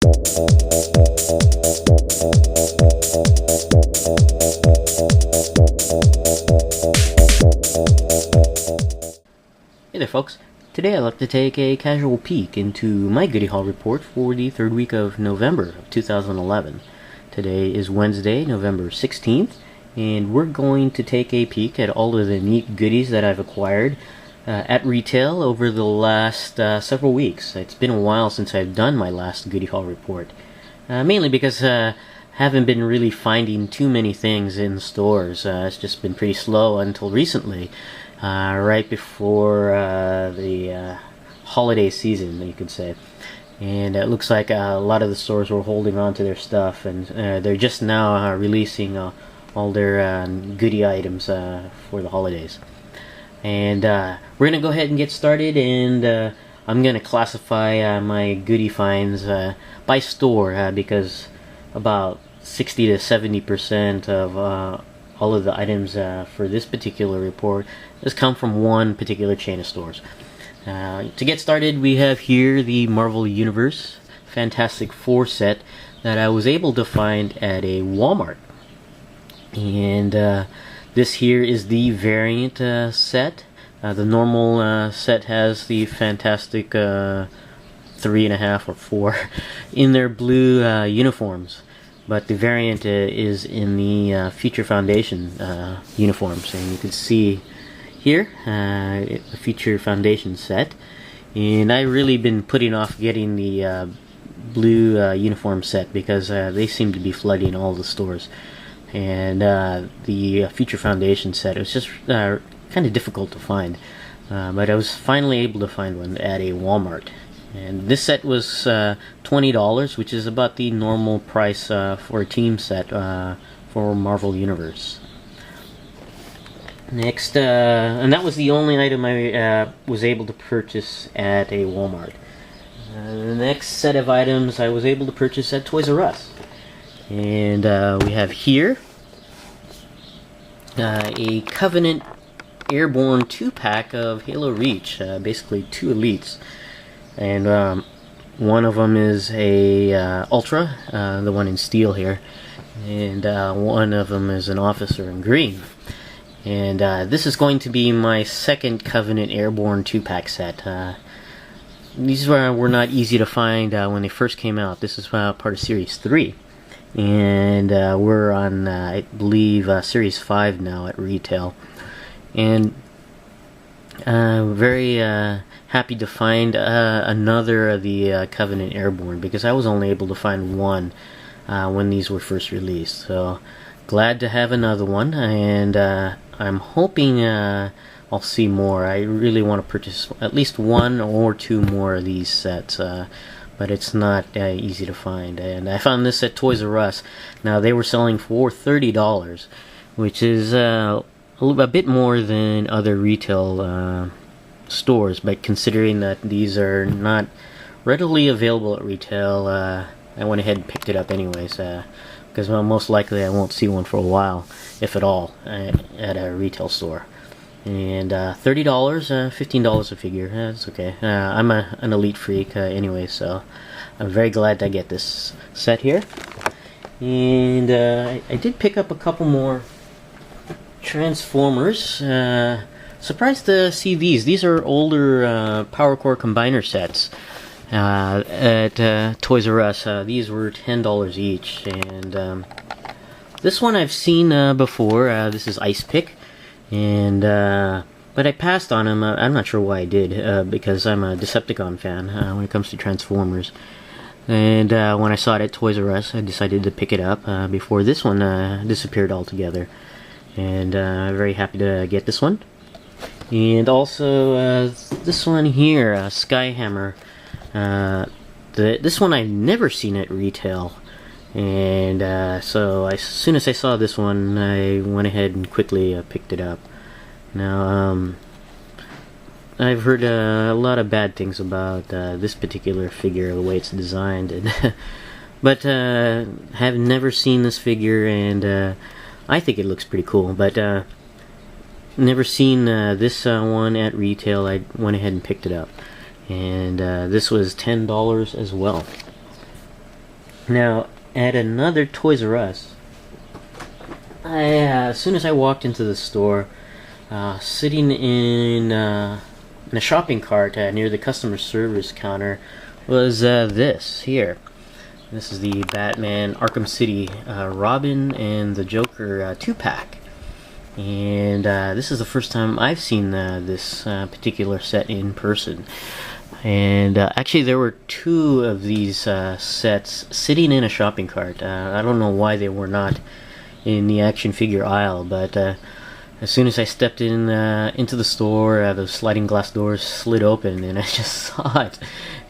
Hey there folks, today I'd like to take a casual peek into my Goody Haul report for the third week of November of 2011. Today is Wednesday, November 16th, and we're going to take a peek at all of the neat goodies that I've acquired at retail over the last several weeks. It's been a while since I've done my last Goody Haul report, mainly because I haven't been really finding too many things in stores. It's just been pretty slow until recently. Right before the holiday season, you could say. And it looks like a lot of the stores were holding on to their stuff, and they're just now releasing all their goodie items for the holidays. And we're going to go ahead and get started, and I'm going to classify my goodie finds by store, because about 60 to 70% of all of the items for this particular report has come from one particular chain of stores. To get started, we have here the Marvel Universe Fantastic Four set that I was able to find at a Walmart. And this here is the variant set. The normal set has the Fantastic 3.5 or 4 in their blue uniforms. But the variant is in the Future Foundation uniforms, and you can see here the Future Foundation set. And I've really been putting off getting the blue uniform set because they seem to be flooding all the stores. And the Future Foundation set was just kind of difficult to find, but I was finally able to find one at a Walmart. And this set was $20, which is about the normal price for a team set for Marvel Universe. Next, and that was the only item I was able to purchase at a Walmart. The next set of items I was able to purchase at Toys R Us. And we have here a Covenant Airborne 2-pack of Halo Reach, basically 2 elites. And one of them is a Ultra, the one in steel here, and one of them is an Officer in green. And this is going to be my second Covenant Airborne 2-pack set. These were not easy to find when they first came out. This is part of Series 3. And we're on, I believe, Series 5 now at retail. And very happy to find another of the Covenant Airborne, because I was only able to find one when these were first released. So glad to have another one, and I'm hoping I'll see more. I really want to purchase at least 1 or 2 more of these sets, but it's not easy to find. And I found this at Toys R Us. Now they were selling for $30, which is a bit more than other retail stores, but considering that these are not readily available at retail, I went ahead and picked it up anyways, because most likely I won't see one for a while, if at all, at a retail store. And $30, $15 a figure, that's okay. I'm an elite freak anyway, so I'm very glad to get this set here. And I did pick up a couple more Transformers. Surprised to see these. These are older Power Core Combiner sets at Toys R Us. These were $10 each, and this one I've seen before. This is Ice Pick, and but I passed on him. I'm not sure why I did, because I'm a Decepticon fan when it comes to Transformers. And when I saw it at Toys R Us, I decided to pick it up before this one disappeared altogether. And very happy to get this one. And also this one here, Skyhammer. This one I've never seen at retail, and so as soon as I saw this one, I went ahead and quickly picked it up. Now I've heard a lot of bad things about this particular figure, the way it's designed, and but have never seen this figure, and I think it looks pretty cool, but never seen this one at retail. I went ahead and picked it up, and this was $10 as well. Now, at another Toys R Us, as soon as I walked into the store, sitting in a shopping cart near the customer service counter was this here. This is the Batman Arkham City Robin and the Joker 2-pack. And this is the first time I've seen this particular set in person. And actually there were two of these sets sitting in a shopping cart. I don't know why they were not in the action figure aisle, but as soon as I stepped in into the store, the sliding glass doors slid open and I just saw it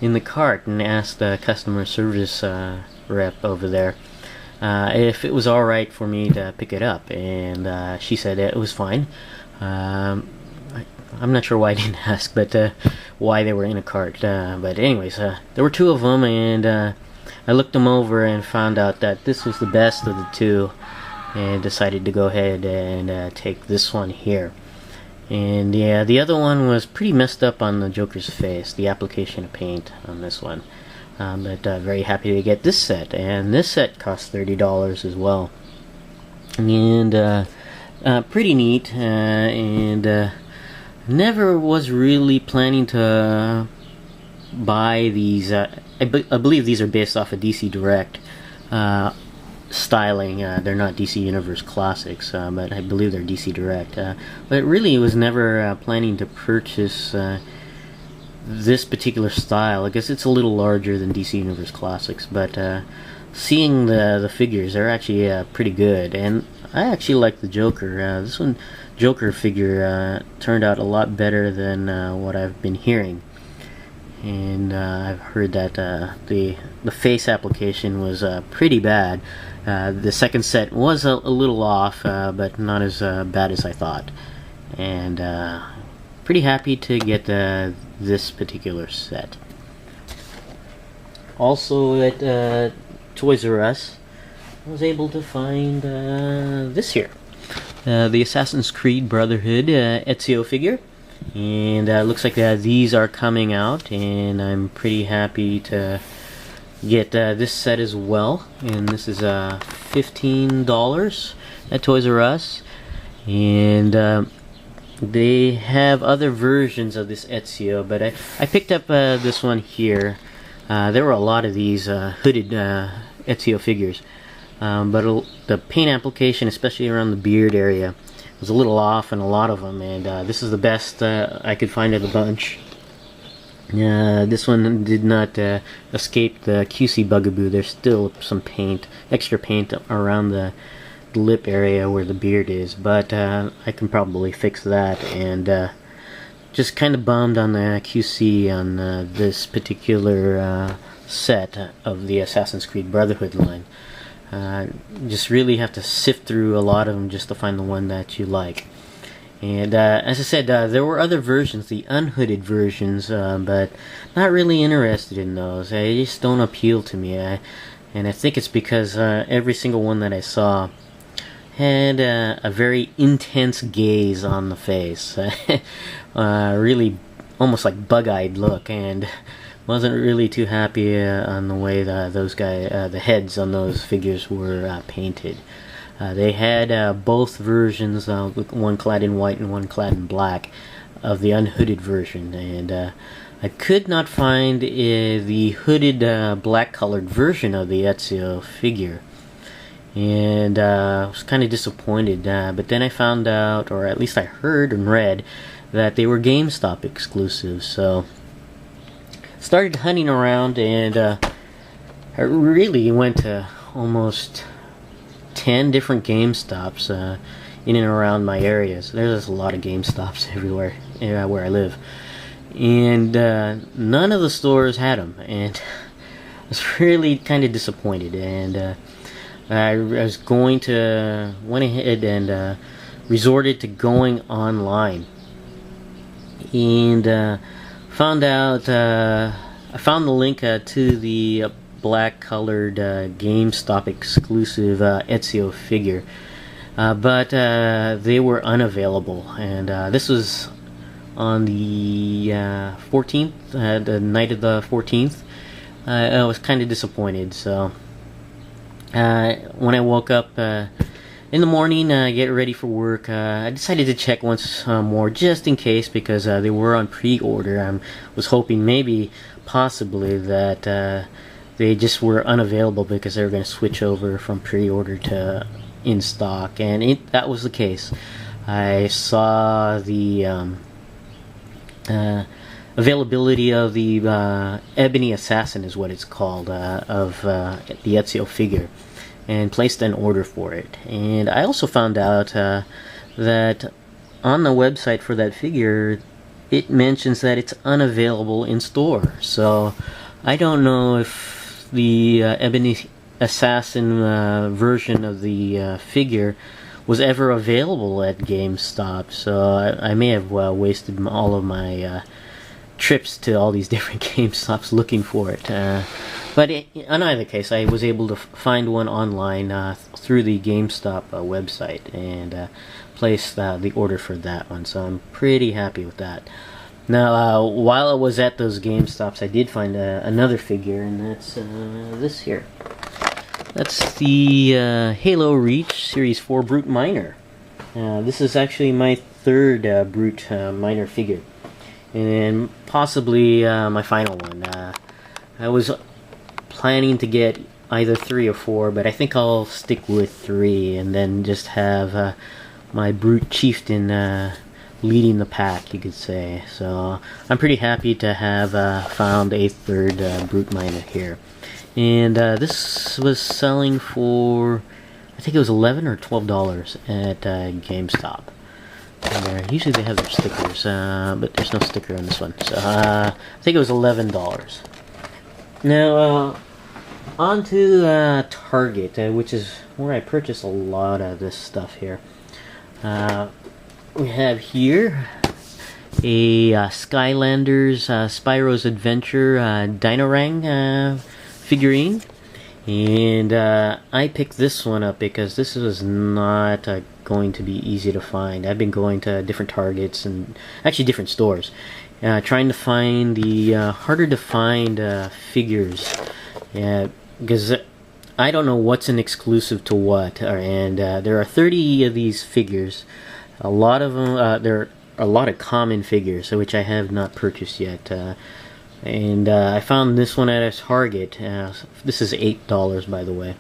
in the cart and asked the customer service rep over there if it was alright for me to pick it up, and she said it was fine. I'm not sure why I didn't ask, but why they were in a cart. But anyways, there were two of them, and I looked them over and found out that this was the best of the two, and decided to go ahead and take this one here. And yeah, the other one was pretty messed up on the Joker's face, the application of paint on this one. But very happy to get this set, and this set cost $30 as well. And pretty neat, and never was really planning to buy these. I believe these are based off of DC Direct styling. They're not DC Universe Classics, but I believe they're DC Direct. But really was never planning to purchase this particular style. I guess it's a little larger than DC Universe Classics, but seeing the figures, they're actually pretty good, and I actually like the Joker. This one Joker figure turned out a lot better than what I've been hearing, and I've heard that the face application was pretty bad. The second set was a little off, but not as bad as I thought, and pretty happy to get this particular set. Also at Toys R Us, I was able to find this here, the Assassin's Creed Brotherhood Ezio figure, and looks like these are coming out, and I'm pretty happy to get this set as well. And this is $15 at Toys R Us, and they have other versions of this Ezio, but I picked up this one here. There were a lot of these hooded Ezio figures, but the paint application, especially around the beard area, was a little off in a lot of them, and this is the best I could find of the bunch. This one did not escape the QC bugaboo. There's still some paint, extra paint around the lip area where the beard is, but I can probably fix that, and just kind of bummed on the QC on this particular set of the Assassin's Creed Brotherhood line. Just really have to sift through a lot of them just to find the one that you like. And as I said, there were other versions, the unhooded versions, but not really interested in those. They just don't appeal to me, and I think it's because every single one that I saw had a very intense gaze on the face. Really almost like bug-eyed look, and wasn't really too happy on the way that the heads on those figures were painted. They had both versions, with one clad in white and one clad in black, of the unhooded version, and I could not find the hooded black colored version of the Ezio figure, and I was kind of disappointed, but then I found out, or at least I heard and read, that they were GameStop exclusives, so started hunting around, and I really went to almost 10 different GameStops in and around my areas. There's a lot of GameStops everywhere where I live, and none of the stores had them, and I was really kind of disappointed, and I went ahead and resorted to going online, and found out I found the link to the black colored GameStop exclusive Ezio figure, but they were unavailable, and this was on the 14th, the night of the 14th. I was kind of disappointed, so When I woke up in the morning, get ready for work, I decided to check once more just in case, because they were on pre-order. I was hoping maybe, possibly, that they just were unavailable because they were going to switch over from pre-order to in stock, and that was the case. I saw the availability of the Ebony Assassin, is what it's called, of the Ezio figure, and placed an order for it. And I also found out that on the website for that figure, it mentions that it's unavailable in store. So I don't know if the Ebony Assassin version of the figure was ever available at GameStop. So I may have wasted all of my trips to all these different GameStops looking for it. But in either case, I was able to find one online through the GameStop website, and place the order for that one. So I'm pretty happy with that. Now, while I was at those GameStops, I did find another figure, and that's this here. That's the Halo Reach Series 4 Brute Miner. This is actually my third Brute Miner figure, and possibly my final one. I was planning to get either 3 or 4, but I think I'll stick with 3, and then just have my Brute Chieftain leading the pack, you could say. So I'm pretty happy to have found a third Brute Miner here. And this was selling for, I think it was $11 or $12 at GameStop. And usually they have their stickers, but there's no sticker on this one. So I think it was $11. Now, on to Target, which is where I purchased a lot of this stuff here. We have here a Skylanders Spyro's Adventure Dinorang figurine, and I picked this one up because this was not going to be easy to find. I've been going to different Targets, and actually different stores, trying to find the harder to find figures, because I don't know what's an exclusive to what, and there are 30 of these figures. A lot of them, there are a lot of common figures, which I have not purchased yet. And I found this one at a Target. This is $8, by the way.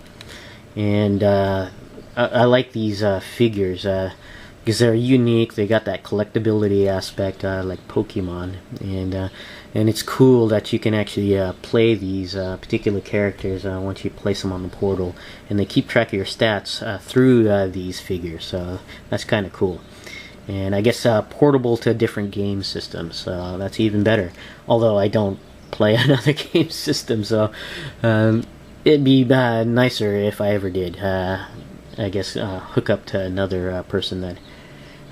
And I like these figures because they're unique. They got that collectability aspect, like Pokemon, and it's cool that you can actually play these particular characters once you place them on the portal, and they keep track of your stats through these figures. So that's kind of cool. And I guess portable to different game systems, so that's even better. Although I don't play another game system, so it'd be nicer if I ever did. I guess hook up to another person that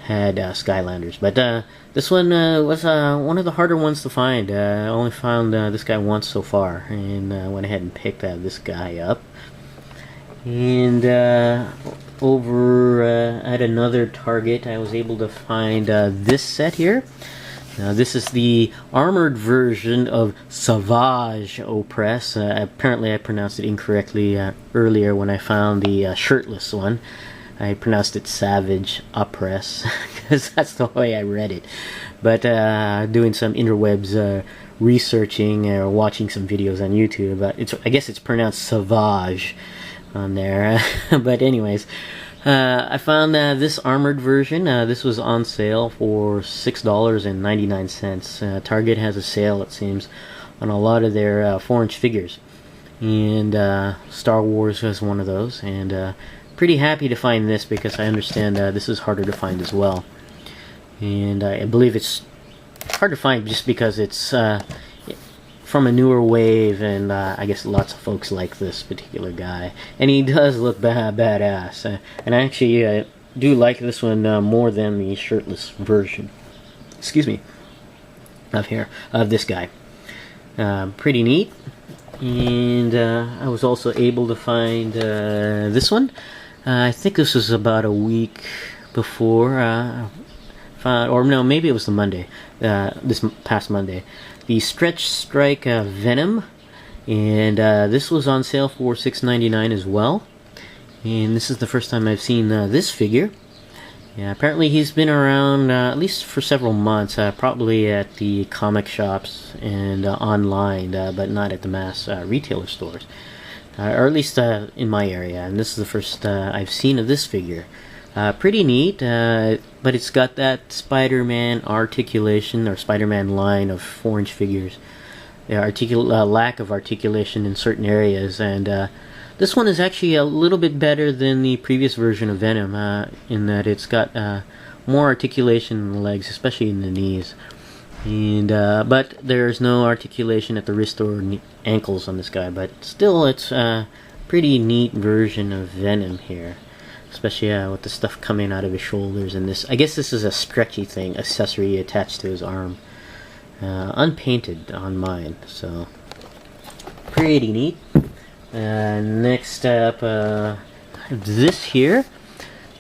had Skylanders. But this one was one of the harder ones to find. I only found this guy once so far, and went ahead and picked this guy up. And over at another Target, I was able to find this set here. Now, this is the armored version of Savage Opress. Apparently I pronounced it incorrectly earlier when I found the shirtless one. I pronounced it Savage Opress because that's the way I read it. But doing some interwebs researching or watching some videos on YouTube, I guess it's pronounced Savage on there. But anyways, I found this armored version. This was on sale for $6.99. Target has a sale, it seems, on a lot of their 4-inch figures, and Star Wars was one of those. And pretty happy to find this because I understand this is harder to find as well. And I believe it's hard to find just because it's from a newer wave, and I guess lots of folks like this particular guy, and he does look badass, and I actually do like this one more than the shirtless version, excuse me, of this guy. Pretty neat. And I was also able to find this one. I think this was about a week before, or no, maybe it was the Monday, this past Monday. The Stretch Strike Venom, And this was on sale for $6.99 as well. And this is the first time I've seen this figure. Yeah, apparently he's been around at least for several months, probably at the comic shops and online, but not at the mass retailer stores, or at least in my area. And this is the first I've seen of this figure. Pretty neat, but it's got that Spider-Man articulation, or Spider-Man line of 4-inch figures. Lack of articulation in certain areas, and this one is actually a little bit better than the previous version of Venom, in that it's got more articulation in the legs, especially in the knees. And but there's no articulation at the wrist or ankles on this guy. But still, it's a pretty neat version of Venom here, especially with the stuff coming out of his shoulders. And this, I guess, this is a stretchy thing, accessory attached to his arm, unpainted on mine. So pretty neat. Next up, this here.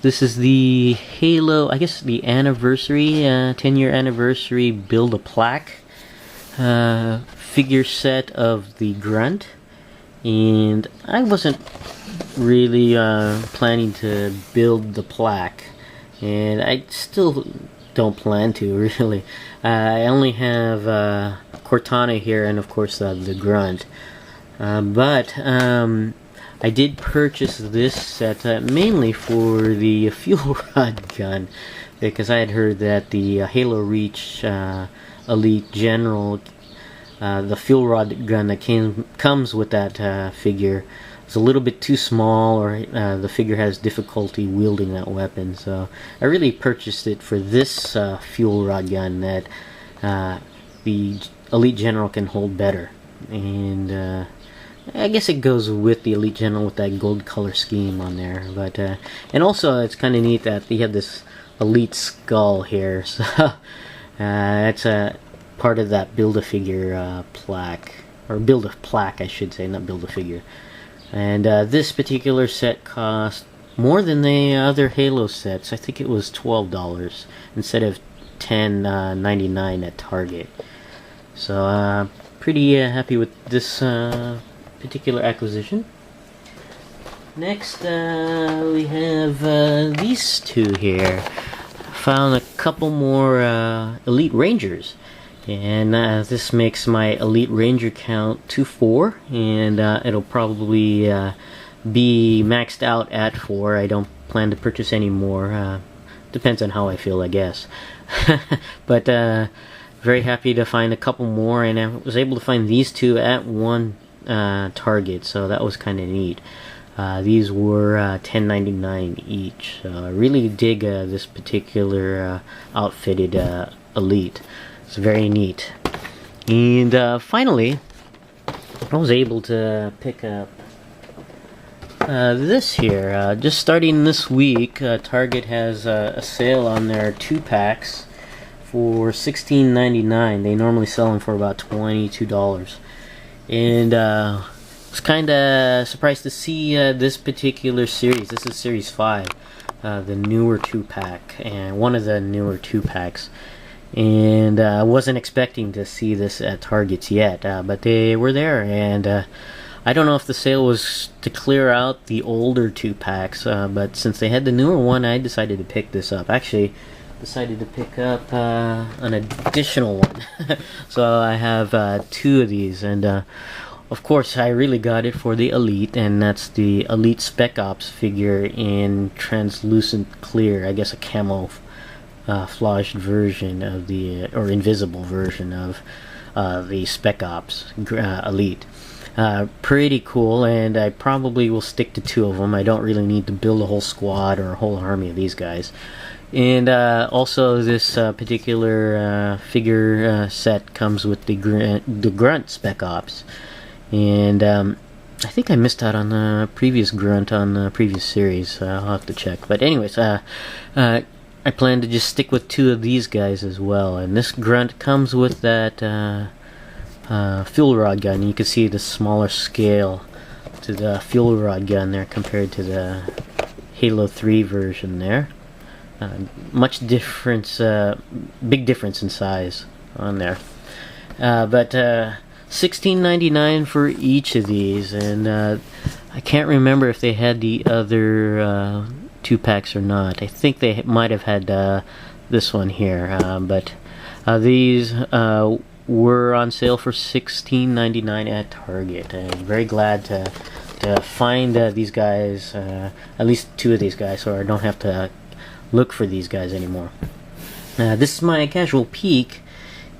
This is the Halo, I guess the anniversary, 10-year anniversary Build-A-Plaque figure set of the Grunt. And I wasn't really planning to build the plaque, and I still don't plan to, really. I only have Cortana here, and of course the Grunt. But I did purchase this set mainly for the fuel rod gun, because I had heard that the Halo Reach Elite General, the fuel rod gun that comes with that figure, is a little bit too small, or the figure has difficulty wielding that weapon. So I really purchased it for this fuel rod gun that the Elite General can hold better. And I guess it goes with the Elite General with that gold color scheme on there. But and also it's kind of neat that they have this Elite skull here. So that's a part of that Build-A-Figure plaque, or Build-A-Plaque I should say, not Build-A-Figure. And this particular set cost more than the other Halo sets. I think it was $12 instead of $10.99 at Target. So pretty happy with this particular acquisition. Next, we have these two here. Found a couple more Elite Rangers, and this makes my Elite Ranger count to 4, and it'll probably be maxed out at 4. I don't plan to purchase any more. Depends on how I feel, I guess. But very happy to find a couple more, and I was able to find these two at one Target, so that was kind of neat. These were $10.99 each. So I really dig this particular outfitted Elite. It's very neat. And finally, I was able to pick up this here. Just starting this week, Target has a sale on their 2-packs for $16.99. They normally sell them for about $22. And was kind of surprised to see this particular series. This is Series 5, the newer 2-pack, and one of the newer 2-packs. And I wasn't expecting to see this at Targets yet, but they were there. And I don't know if the sale was to clear out the older 2-packs, but since they had the newer one, I decided to pick this up. Actually, decided to pick up an additional one. So I have 2 of these, and of course I really got it for the Elite, and that's the Elite Spec Ops figure in translucent clear, I guess a camouflaged version of the, or invisible version of the Spec Ops Elite. Pretty cool, and I probably will stick to 2 of them. I don't really need to build a whole squad or a whole army of these guys. And also this particular figure set comes with the Grunt Spec Ops. And I think I missed out on the previous Grunt on the previous series, so I'll have to check. But anyways, I plan to just stick with 2 of these guys as well. And this Grunt comes with that fuel rod gun. You can see the smaller scale to the fuel rod gun there compared to the Halo 3 version there. Much difference, big difference in size on there. But $16.99 for each of these, and I can't remember if they had the other 2-packs or not. I think they might have had this one here, but these were on sale for $16.99 at Target. I'm very glad to find these guys, at least 2 of these guys, so I don't have to look for these guys anymore. This is my casual peek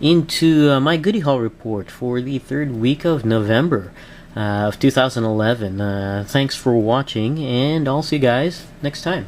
into my Goody Haul report for the 3rd week of November of 2011. Thanks for watching, and I'll see you guys next time.